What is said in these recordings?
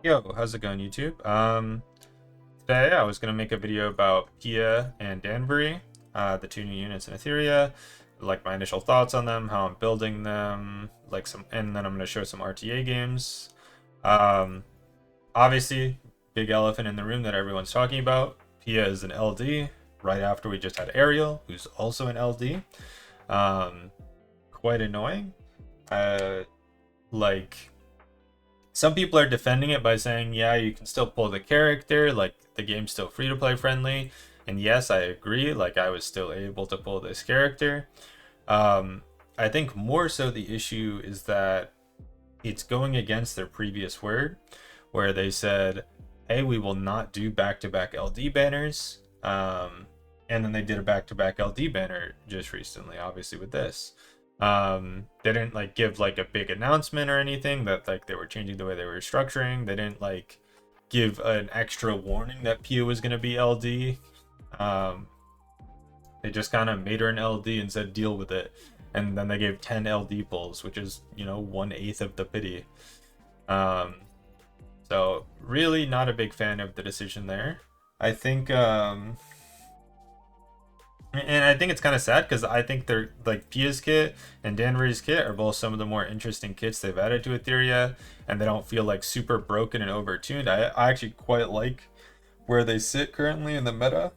Yo, how's it going, YouTube? Today I was gonna make a video about Pia and Danvery, the two new units in Etheria, like my initial thoughts on them, how I'm building them, and then I'm gonna show some RTA games. Um, Obviously, big elephant in the room that everyone's talking about. Pia is an LD. Right after we just had Ariel, who's also an LD. Um, Quite annoying. Uh, like some people are defending it by saying, yeah, you can still pull the character, like the game's still free to play friendly. And yes, I agree, like I was still able to pull this character. Um, I think more so the issue is that it's going against their previous word, where they said, hey, we will not do back to back LD banners. And then they did a back to back LD banner just recently, obviously, with this. They didn't like give like a big announcement or anything that like they were changing the way they were structuring. They didn't like give an extra warning that Pia was going to be LD. Um, they just kind of made her an LD and said deal with it. And then they gave 10 LD pulls, which is, 1/8 of the pity. Um, so really not a big fan of the decision there. I think and I think it's kind of sad because I think they're like Pia's kit and Danvery's kit are both some of the more interesting kits they've added to Etheria, and they don't feel like super broken and overtuned. I actually quite like where they sit currently in the meta.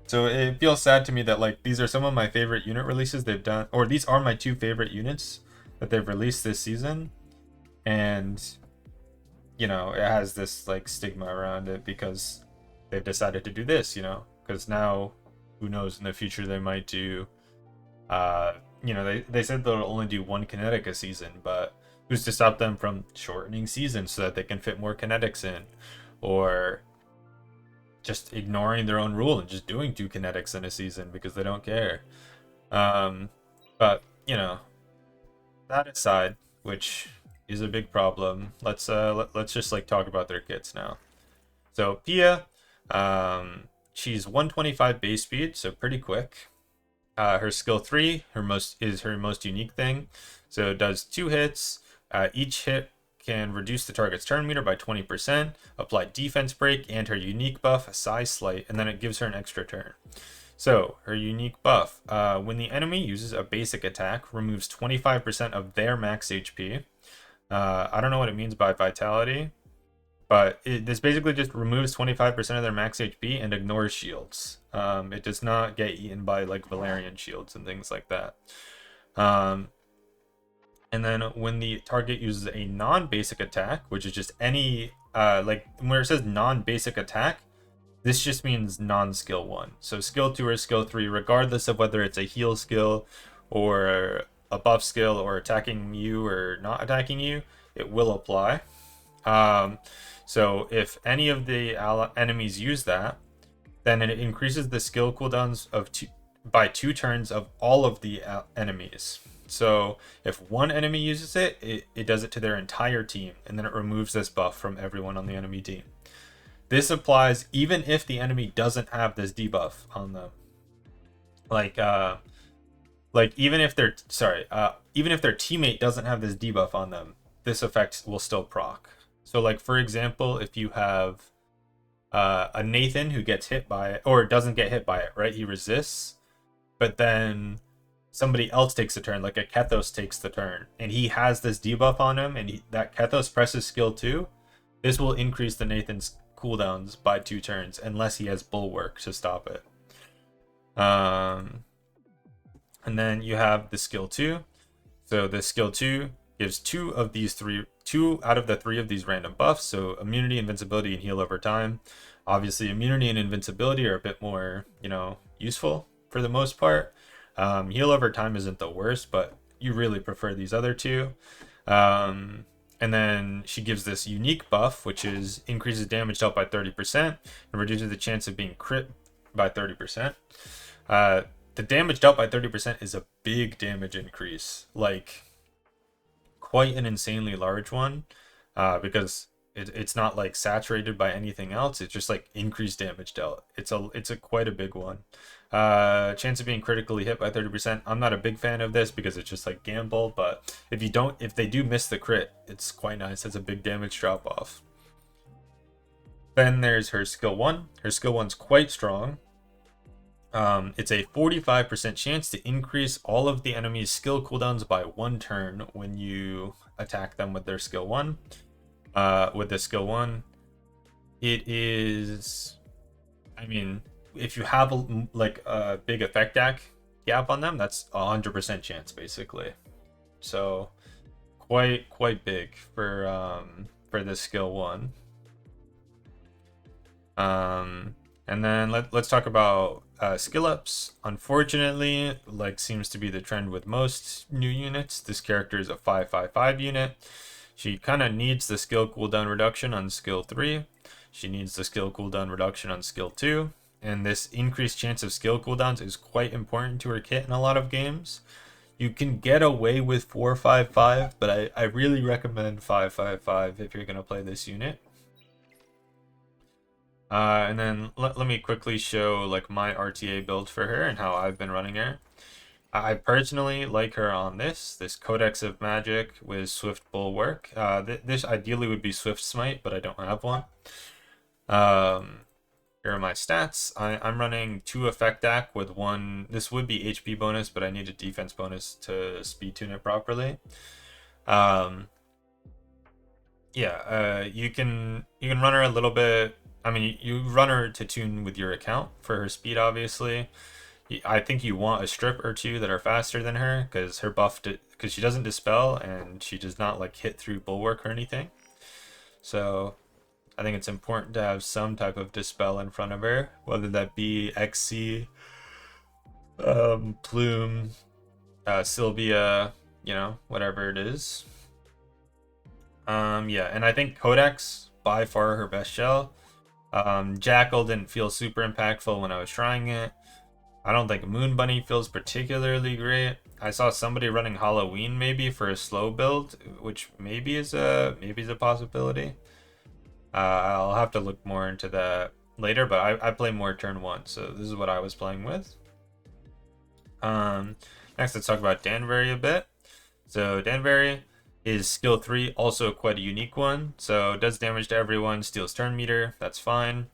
So it feels sad to me that like these are some of my favorite unit releases they've done, or these are my two favorite units that they've released this season, and it has this like stigma around it because they've decided to do this, because now who knows, in the future they might do they said they'll only do one kinetic a season, but who's to stop them from shortening seasons so that they can fit more kinetics in, or just ignoring their own rule and just doing two kinetics in a season because they don't care. um but that aside, which is a big problem, let's just like talk about their kits now. So Pia, she's 125 base speed, so pretty quick. Her skill 3, her most unique thing. So it does 2 hits. Each hit can reduce the target's turn meter by 20%, apply defense break, and her unique buff, size slight, and then it gives her an extra turn. So her unique buff, when the enemy uses a basic attack, removes 25% of their max HP. I don't know what it means by vitality, but this basically just removes 25% of their max HP and ignores shields. It does not get eaten by like Valerian shields and things like that. And then when the target uses a non-basic attack, which is just any, like where it says non-basic attack, this just means non-skill 1. So skill 2 or skill 3, regardless of whether it's a heal skill or a buff skill or attacking you or not attacking you, it will apply. So if any of the enemies use that, then it increases the skill cooldowns by 2 turns of all of the enemies. So if one enemy uses it, it does it to their entire team, and then it removes this buff from everyone on the enemy team. This applies even if the enemy doesn't have this debuff on them. Even if their teammate doesn't have this debuff on them, this effect will still proc. So like for example, if you have a Nathan who gets hit by it or doesn't get hit by it, right? He resists, but then somebody else takes a turn, like a Kethos takes the turn, and he has this debuff on him, and that Kethos presses skill 2. This will increase the Nathan's cooldowns by 2 turns unless he has Bulwark to stop it. And then you have the skill 2. So the skill 2 gives 2 out of the 3 of these random buffs. So immunity, invincibility, and heal over time. Obviously, immunity and invincibility are a bit more, useful for the most part. Heal over time isn't the worst, but you really prefer these other 2. And then she gives this unique buff, which is increases damage dealt by 30% and reduces the chance of being crit by 30%. The damage dealt by 30% is a big damage increase, like quite an insanely large one, because it's not like saturated by anything else. It's just like increased damage dealt. It's a quite a big one. Chance of being critically hit by 30%. I'm not a big fan of this because it's just like gamble, but if they do miss the crit, it's quite nice. It's a big damage drop off. Then there's her skill 1. Her skill 1's quite strong. It's a 45% chance to increase all of the enemy's skill cooldowns by 1 turn when you attack them with their skill 1. With the skill 1, it is, I mean, if you have a big effect gap on them, that's 100% chance basically. So quite big for this skill 1. And then let's talk about skill ups. Unfortunately, like seems to be the trend with most new units, this character is a 5/5/5 unit. She kind of needs the skill cooldown reduction on skill 3. She needs the skill cooldown reduction on skill 2. And this increased chance of skill cooldowns is quite important to her kit in a lot of games. You can get away with 4/5/5, but I really recommend 5/5/5 if you're going to play this unit. And then let me quickly show like my RTA build for her and how I've been running her. I personally like her on this Codex of Magic with Swift Bulwark. This ideally would be Swift Smite, but I don't have one. Here are my stats. I'm running 2 Effect DAC with 1. This would be HP bonus, but I need a defense bonus to speed tune it properly. You can run her a little bit. I mean, you run her to tune with your account for her speed, obviously. I think you want a strip or 2 that are faster than her, because her buff, because she doesn't dispel and she does not like hit through bulwark or anything. So I think it's important to have some type of dispel in front of her, whether that be XC, Plume, Sylvia, whatever it is. And I think Codex by far her best shell. Jackal didn't feel super impactful when I was trying it. I don't think Moon Bunny feels particularly great. I saw somebody running Halloween maybe for a slow build, which maybe is a possibility. I'll have to look more into that later, but I play more turn 1, so this is what I was playing with. Next, let's talk about Danvery a bit. So Danvery is skill 3, also quite a unique one. So does damage to everyone, steals turn meter, that's fine.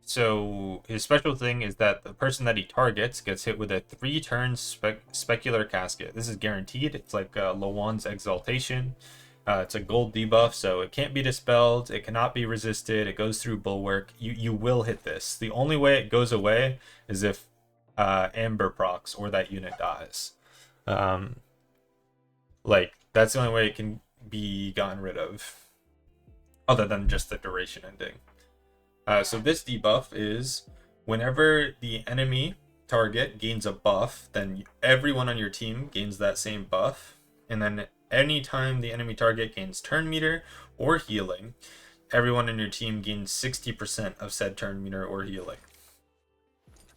So his special thing is that the person that he targets gets hit with a 3-turn specular casket. This is guaranteed. It's like Lawan's Exaltation. It's a gold debuff, so it can't be dispelled. It cannot be resisted. It goes through bulwark. You will hit this. The only way it goes away is if Amber procs or that unit dies. Like that's the only way it can be gotten rid of, other than just the duration ending. So this debuff is whenever the enemy target gains a buff, then everyone on your team gains that same buff. And then anytime the enemy target gains turn meter or healing, everyone on your team gains 60% of said turn meter or healing.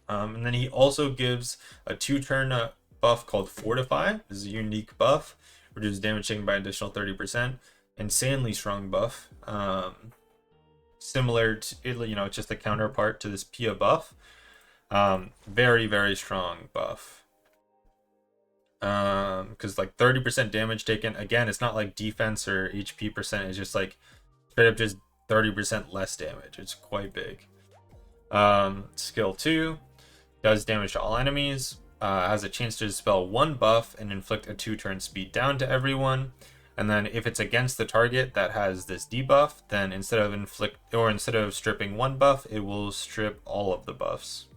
And then he also gives a 2-turn buff called Fortify. This is a unique buff. Reduces damage taken by additional 30%. Insanely strong buff. Similar to, it's just a counterpart to this Pia buff. Very, very strong buff. Because like 30% damage taken, again, it's not like defense or HP percent, it's just like straight up just 30% less damage. It's quite big. Skill 2 does damage to all enemies, has a chance to dispel 1 buff and inflict a 2-turn speed down to everyone. And then if it's against the target that has this debuff, then instead of stripping 1 buff, it will strip all of the buffs.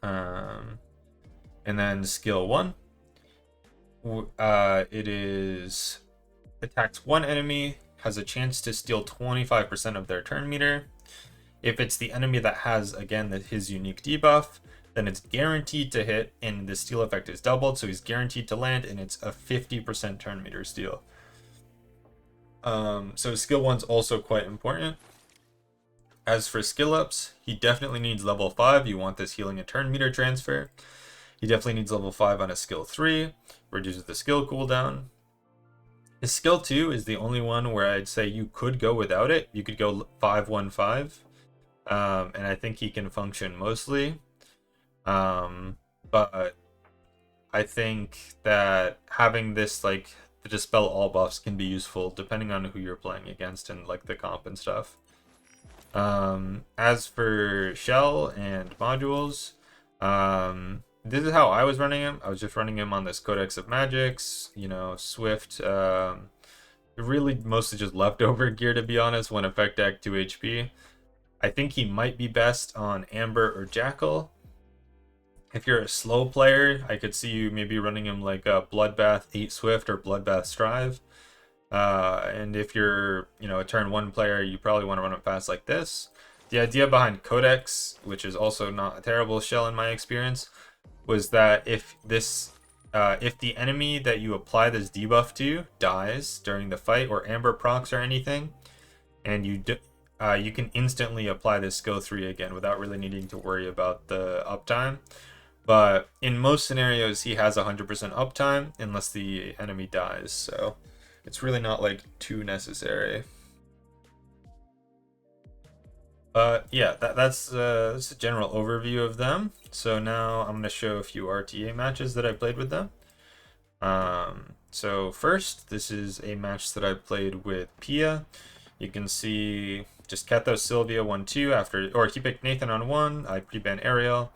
And then skill 1, it is attacks 1 enemy, has a chance to steal 25% of their turn meter. If it's the enemy that has, again, his unique debuff, then it's guaranteed to hit, and the steal effect is doubled, so he's guaranteed to land, and it's a 50% turn meter steal. So skill 1's also quite important. As for skill ups, he definitely needs level 5. You want this healing and turn meter transfer. He definitely needs level 5 on a skill 3, reduces the skill cooldown. His skill 2 is the only one where I'd say you could go without it. You could go 5-1-5, and I think he can function mostly. But I think that having this the dispel all buffs can be useful depending on who you're playing against and like the comp and stuff. As for shell and modules, this is how I was running him. I was just running him on this Codex of Magics, you know, Swift, really mostly just leftover gear, to be honest, one effect deck, 2 HP. I think he might be best on Amber or Jackal. If you're a slow player, I could see you maybe running him like a Bloodbath 8 Swift or Bloodbath Strive. And if you're, you know, a turn 1 player, you probably want to run him fast like this. The idea behind Codex, which is also not a terrible shell in my experience, was that if the enemy that you apply this debuff to dies during the fight or Amber procs or anything, and you can instantly apply this skill 3 again without really needing to worry about the uptime. But in most scenarios, he has 100% uptime unless the enemy dies, so it's really not like too necessary. But yeah, that's a general overview of them. So now I'm going to show a few RTA matches that I played with them. So first, this is a match that I played with Pia. You can see just Kethos Sylvia 1-2 after, or he picked Nathan on 1, I pre-ban Ariel.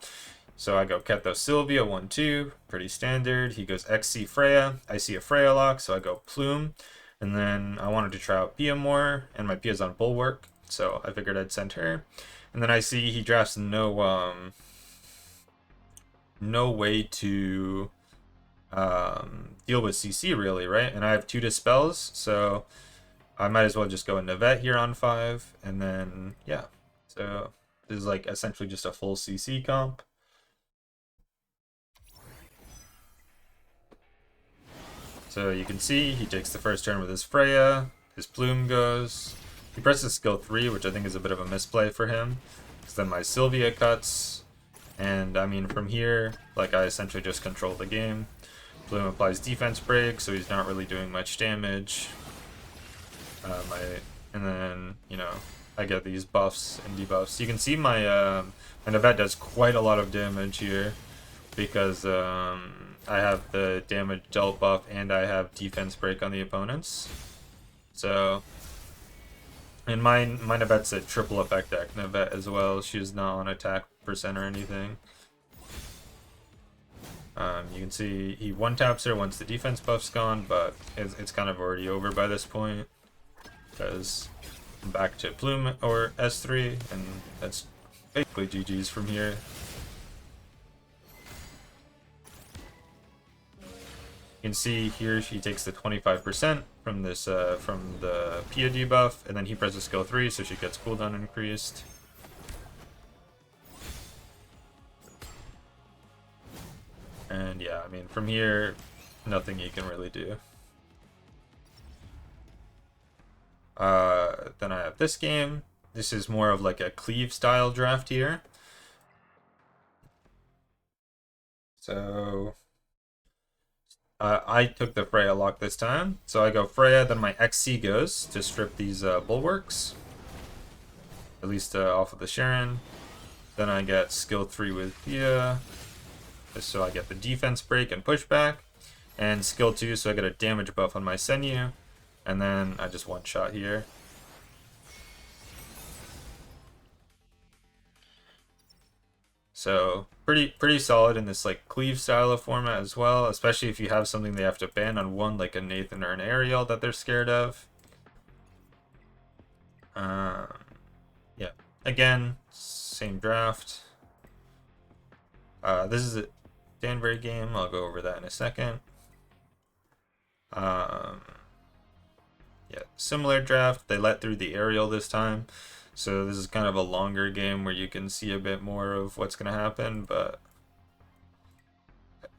So I go Kethos Sylvia 1-2, pretty standard. He goes XC Freya. I see a Freya lock, so I go Plume. And then I wanted to try out Pia more, and my Pia's on Bulwark, so I figured I'd send her. And then I see he drafts no way to deal with CC really, right? And I have 2 dispels, so I might as well just go a Navette here on 5, and then yeah. So this is like essentially just a full CC comp. So you can see he takes the first turn with his Freya, his Plume goes, he presses skill 3, which I think is a bit of a misplay for him, because then my Sylvia cuts, and I mean from here, like I essentially just control the game. Plume applies defense break, so he's not really doing much damage. And then, you know, I get these buffs and debuffs. You can see my Navette does quite a lot of damage here, because I have the damage dealt buff and I have defense break on the opponents. So, and my Navette's a triple effect deck Navette as well. She's not on attack percent or anything. You can see he one-taps her once the defense buff's gone, but it's kind of already over by this point, because I'm back to Plume or S3, and that's basically GG's from here. You can see here she takes the 25% from this from the Pia debuff, and then he presses skill 3, so she gets cooldown increased. And yeah, I mean from here, nothing you can really do. Then I have this game. This is more of like a Cleave style draft here. So I took the Freya lock this time. So I go Freya, then my XC goes to strip these bulwarks. At least off of the Sharon. Then I get skill 3 with Pia. So I get the defense break and pushback. And skill 2, so I get a damage buff on my Senyu. And then I just one-shot here. So pretty solid in this like Cleave style of format as well, especially if you have something they have to ban on 1, like a Nathan or an Ariel that they're scared of. Yeah, again, same draft. This is a Danvery game. I'll go over that in a second. Yeah, similar draft. They let through the Ariel this time. So this is kind of a longer game where you can see a bit more of what's going to happen, but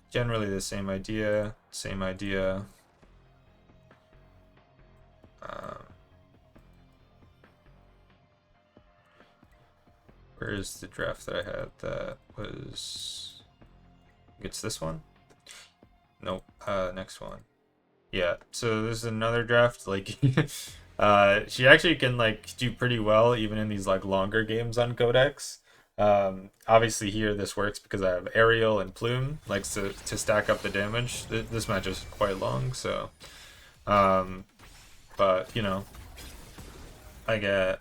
generally the same idea, where is the draft that I had that was, it's this one? Nope, next one. Yeah, so this is another draft, like, she actually can, like, do pretty well even in these, like, longer games on Codex. Obviously here this works because I have Ariel and Plume, likes to stack up the damage. This match is quite long, so But, you know, I get...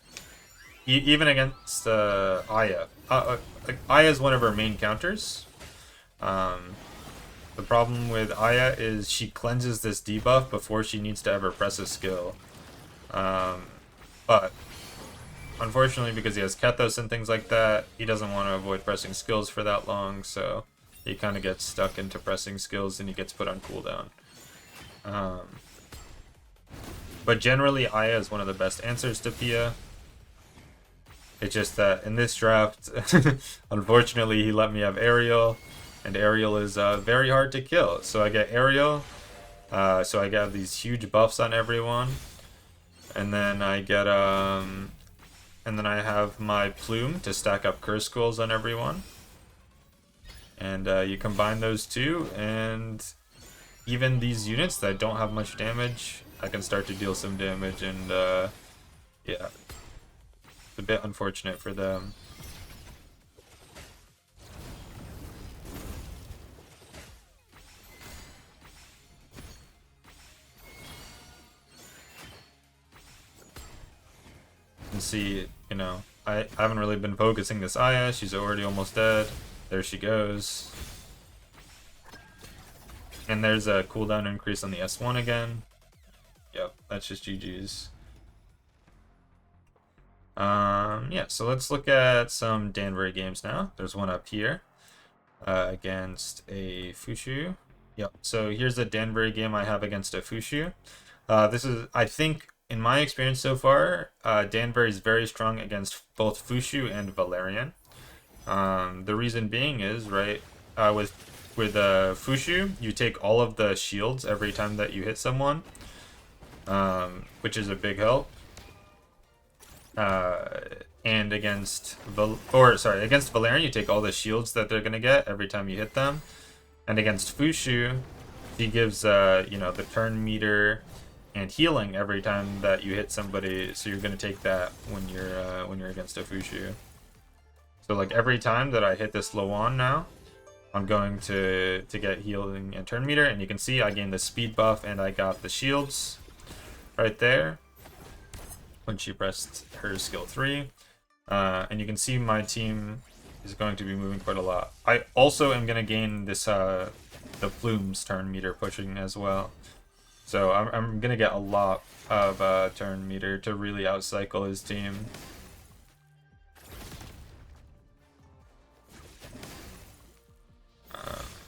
even against Aya. Like, Aya is one of her main counters. The problem with Aya is she cleanses this debuff before she needs to ever press a skill. But unfortunately, because he has Kethos and things like that, he doesn't want to avoid pressing skills for that long, so he kind of gets stuck into pressing skills and he gets put on cooldown. But generally, Aya is one of the best answers to Pia. It's just that in this draft, unfortunately, he let me have Ariel, and Ariel is very hard to kill. So I get Ariel, so I get these huge buffs on everyone, and then I get and then I have my Plume to stack up curse scrolls on everyone. And you combine those two, and even these units that don't have much damage, I can start to deal some damage, and yeah, it's a bit unfortunate for them. And see, you know, I haven't really been focusing this Aya. She's already almost dead. There she goes. And there's a cooldown increase on the S1 again. Yep, that's just GG's. Yeah, so let's look at some Danvery games now. There's one up here against a Fushu. Yep, so here's a Danvery game I have against a Fushu. This is, I think, in my experience so far, Danvery is very strong against both Fushu and Valerian. The reason being is, right, with Fushu, you take all of the shields every time that you hit someone, which is a big help. And against against Valerian, you take all the shields that they're gonna get every time you hit them. And against Fushu, he gives you know, the turn meter and healing every time that you hit somebody, so you're gonna take that when you're against a Fushu. So like every time that I hit this Loan now, I'm going to get healing and turn meter, and you can see I gained the speed buff and I got the shields right there when she pressed her skill 3. And you can see my team is going to be moving quite a lot. I also am going to gain this the Plume's turn meter pushing as well. So I'm going to get a lot of turn meter to really outcycle his team.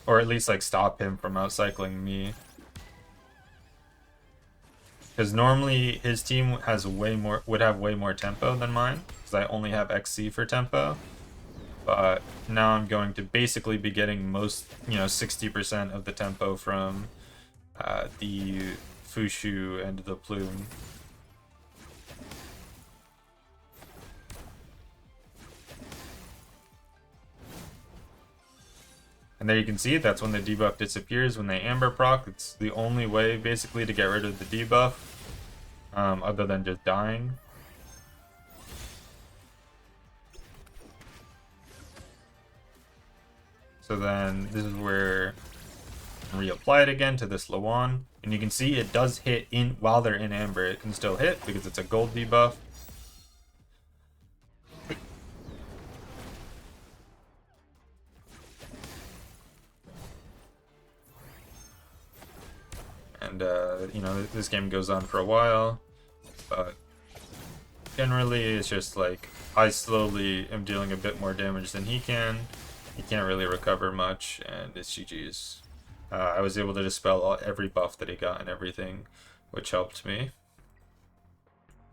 Or at least like stop him from outcycling me. Because normally his team has would have way more tempo than mine, because I only have XC for tempo. But now I'm going to basically be getting most, you know, 60% of the tempo from the Fushu and the Plume. And there you can see that's when the debuff disappears, when they Amber proc. It's the only way basically to get rid of the debuff, other than just dying. So then this is where reapply it again to this Loan, and you can see it does hit in while they're in Amber. It can still hit because it's a gold debuff. And you know, this game goes on for a while, but generally it's just like I slowly am dealing a bit more damage than he can. He can't really recover much, and it's GG's. I was able to dispel every buff that he got and everything, which helped me.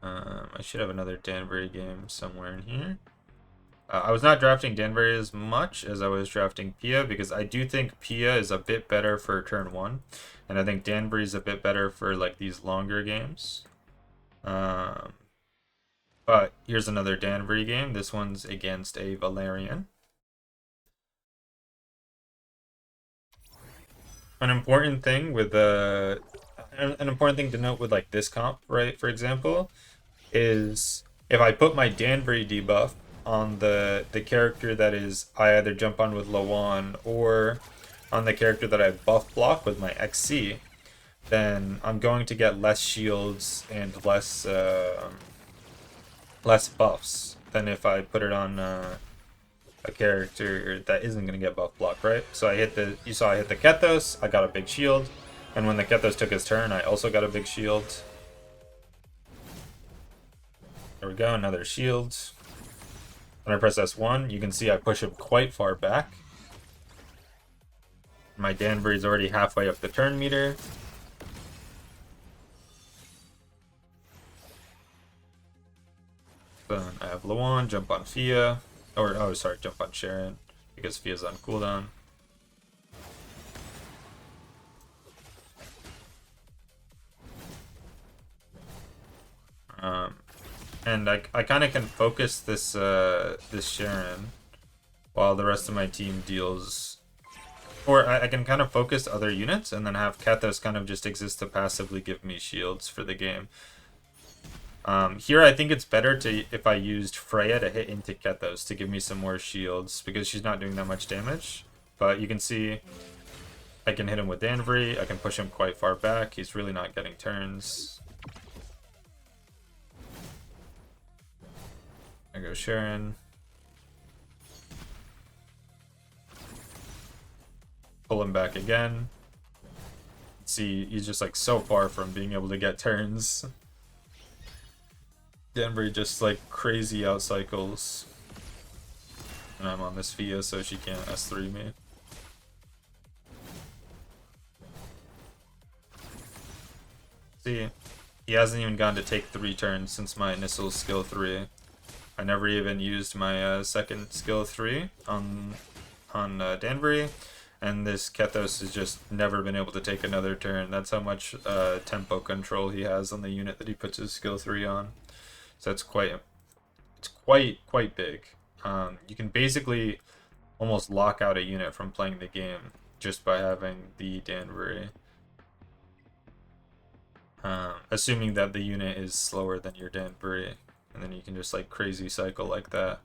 I should have another Danvery game somewhere in here. I was not drafting Danvery as much as I was drafting Pia, because I do think Pia is a bit better for turn 1, and I think Danvery is a bit better for like these longer games. But here's another Danvery game. This one's against a Valerian. An important thing with an important thing to note with like this comp, right, for example, is if I put my Danvery debuff on the character that is I either jump on with Loan or on the character that I buff block with my XC, then I'm going to get less shields and less buffs than if I put it on a character that isn't going to get buff block, right? So you saw I hit the Kethos, I got a big shield, and when the Kethos took his turn, I also got a big shield. There we go, another shield. When I press S1, you can see I push him quite far back. My Danvery is already halfway up the turn meter. Then I have Luan, jump on Fia. Oh, sorry, jump on Sharon, because Fia's on cooldown. And I kind of can focus this this Sharon while the rest of my team deals, or I can kind of focus other units and then have Kethos kind of just exist to passively give me shields for the game. Here I think it's better if I used Freya to hit into Kethos to give me some more shields, because she's not doing that much damage. But you can see I can hit him with Danvery, I can push him quite far back, he's really not getting turns. I go Sharon. Pull him back again. See, he's just like so far from being able to get turns. Danvery just like crazy out cycles. And I'm on this Fia, so she can't S3 me. See, he hasn't even gone to take 3 turns since my initial skill 3. I never even used my second skill 3 on Danvery, and this Kethos has just never been able to take another turn. That's how much tempo control he has on the unit that he puts his skill 3 on. So it's quite big. You can basically almost lock out a unit from playing the game just by having the Danvery. Assuming that the unit is slower than your Danvery, and then you can just like crazy cycle like that.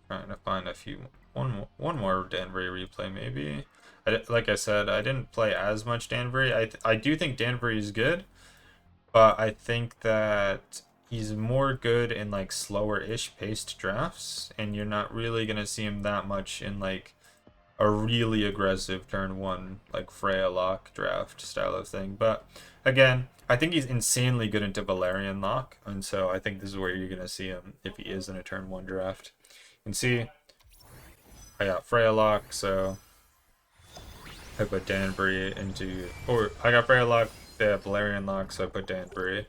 Trying to find one more Danvery replay maybe. Like I said, I didn't play as much Danvery. I do think Danvery is good, but I think that he's more good in like slower-ish paced drafts, and you're not really gonna see him that much in like a really aggressive turn 1 like Freya lock draft style of thing. But again, I think he's insanely good into Valerian lock, and so I think this is where you're gonna see him if he is in a turn 1 draft. You can see I got Freya lock, so I put Danvery into, or I got Freya lock, they have Valerian lock, so I put Danvery.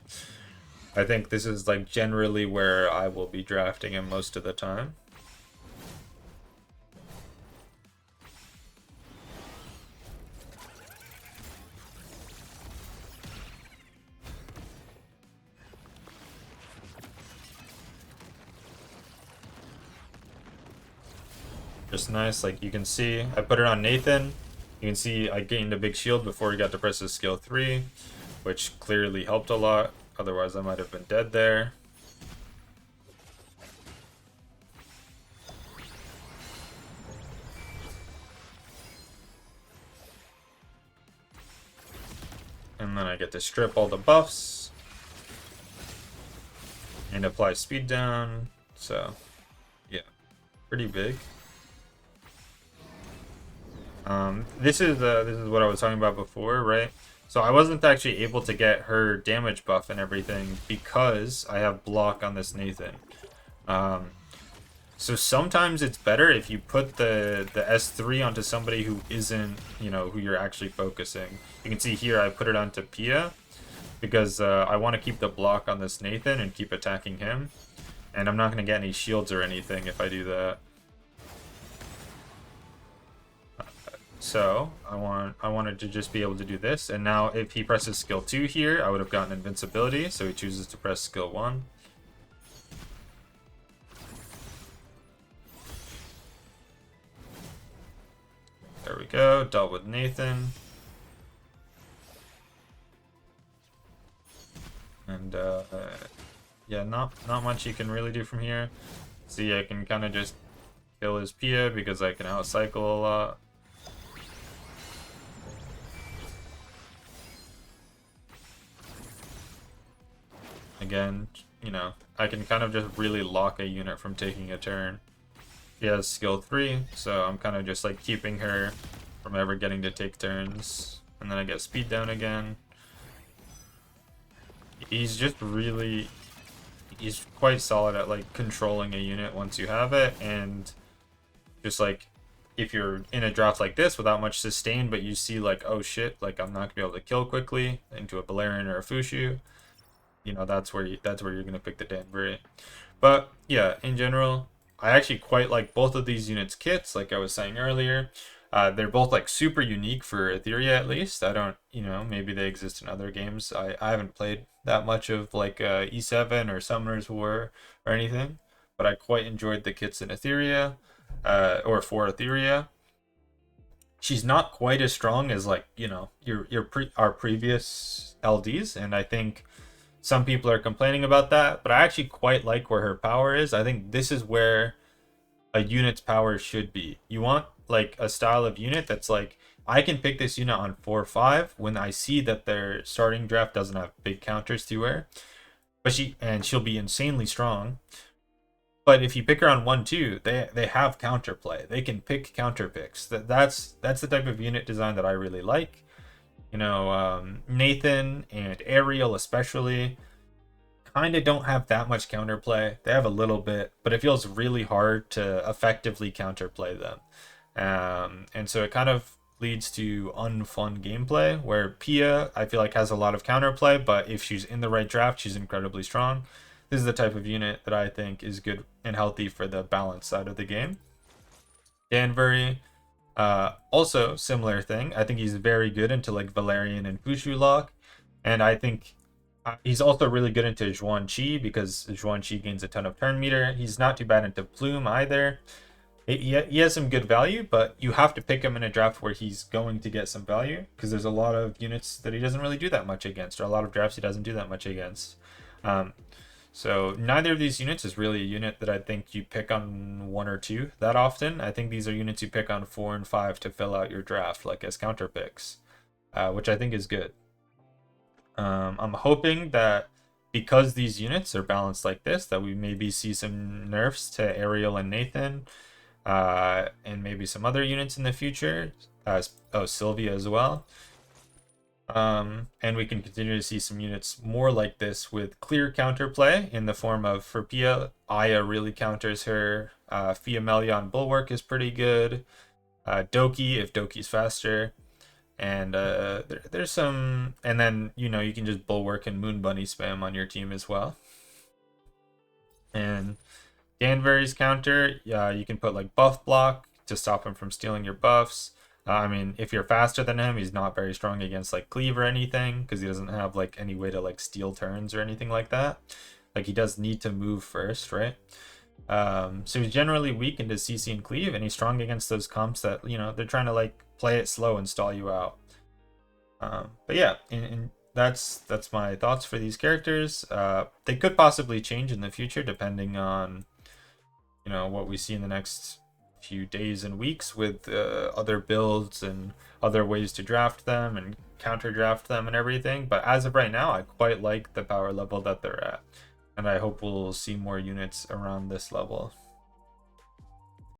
I think this is like generally where I will be drafting him most of the time. Just nice, like you can see, I put it on Nathan. You can see I gained a big shield before he got to press his skill 3, which clearly helped a lot. Otherwise, I might have been dead there. And then I get to strip all the buffs and apply speed down. So, yeah, pretty big. This is what I was talking about before, right? So I wasn't actually able to get her damage buff and everything because I have block on this Nathan. So sometimes it's better if you put the S3 onto somebody who isn't, you know, who you're actually focusing. You can see here I put it onto Pia because I want to keep the block on this Nathan and keep attacking him. And I'm not going to get any shields or anything if I do that. So I wanted to just be able to do this, and now if he presses skill 2 here, I would have gotten invincibility, so he chooses to press skill 1. There we go, dealt with Nathan. And yeah, not much you can really do from here. See, I can kind of just kill his Pia because I can outcycle a lot. Again, you know, I can kind of just really lock a unit from taking a turn. She has skill 3, so I'm kind of just like keeping her from ever getting to take turns. And then I get speed down again. He's just really... he's quite solid at like controlling a unit once you have it, and just like if you're in a draft like this without much sustain, but you see like, oh shit, like I'm not gonna be able to kill quickly into a Piayera or a Fushu, you know, that's where you're gonna pick the Danvery. But yeah, in general, I actually quite like both of these units' kits, like I was saying earlier. They're both like super unique for Etheria, at least. I don't, you know, maybe they exist in other games. I haven't played that much of like E7 or Summoner's War or anything, but I quite enjoyed the kits in Etheria, or for Etheria. She's not quite as strong as like, you know, our previous LDs, and I think some people are complaining about that, but I actually quite like where her power is. I think this is where a unit's power should be. You want like a style of unit that's like, I can pick this unit on 4-5 when I see that their starting draft doesn't have big counters to her, but she'll be insanely strong. But if you pick her on 1-2, they have counterplay. They can pick counter picks. That's the type of unit design that I really like. You know, Nathan and Ariel especially kind of don't have that much counterplay. They have a little bit, but it feels really hard to effectively counterplay them. And so it kind of leads to unfun gameplay where Pia, I feel like, has a lot of counterplay, but if she's in the right draft, she's incredibly strong. This is the type of unit that I think is good and healthy for the balance side of the game. Danvery, also similar thing. I think he's very good into like Valerian and Fushu lock, and I think he's also really good into Zhuan Qi because Zhuan Qi gains a ton of turn meter. He's not too bad into Plume either. He has some good value, but you have to pick him in a draft where he's going to get some value, because there's a lot of units that he doesn't really do that much against, or a lot of drafts he doesn't do that much against. So neither of these units is really a unit that I think you pick on 1 or 2 that often. I think these are units you pick on 4 and 5 to fill out your draft, like as counter picks, which I think is good. I'm hoping that because these units are balanced like this, that we maybe see some nerfs to Ariel and Nathan, and maybe some other units in the future. Sylvia as well. And we can continue to see some units more like this with clear counterplay in the form of, for Pia, Aya really counters her. Fiamelia on Bulwark is pretty good. Doki, if Doki's faster. And there's some, and then, you know, you can just Bulwark and Moon Bunny spam on your team as well. And Danvery's counter, you can put like buff block to stop him from stealing your buffs. I mean, if you're faster than him, he's not very strong against like Cleave or anything, because he doesn't have like any way to like steal turns or anything like that. Like, he does need to move first, right? So he's generally weak into CC and Cleave, and he's strong against those comps that, you know, they're trying to like play it slow and stall you out. But yeah, and that's my thoughts for these characters. They could possibly change in the future depending on, you know, what we see in the next few days and weeks with other builds and other ways to draft them and counter draft them and everything. But as of right now, I quite like the power level that they're at, and I hope we'll see more units around this level.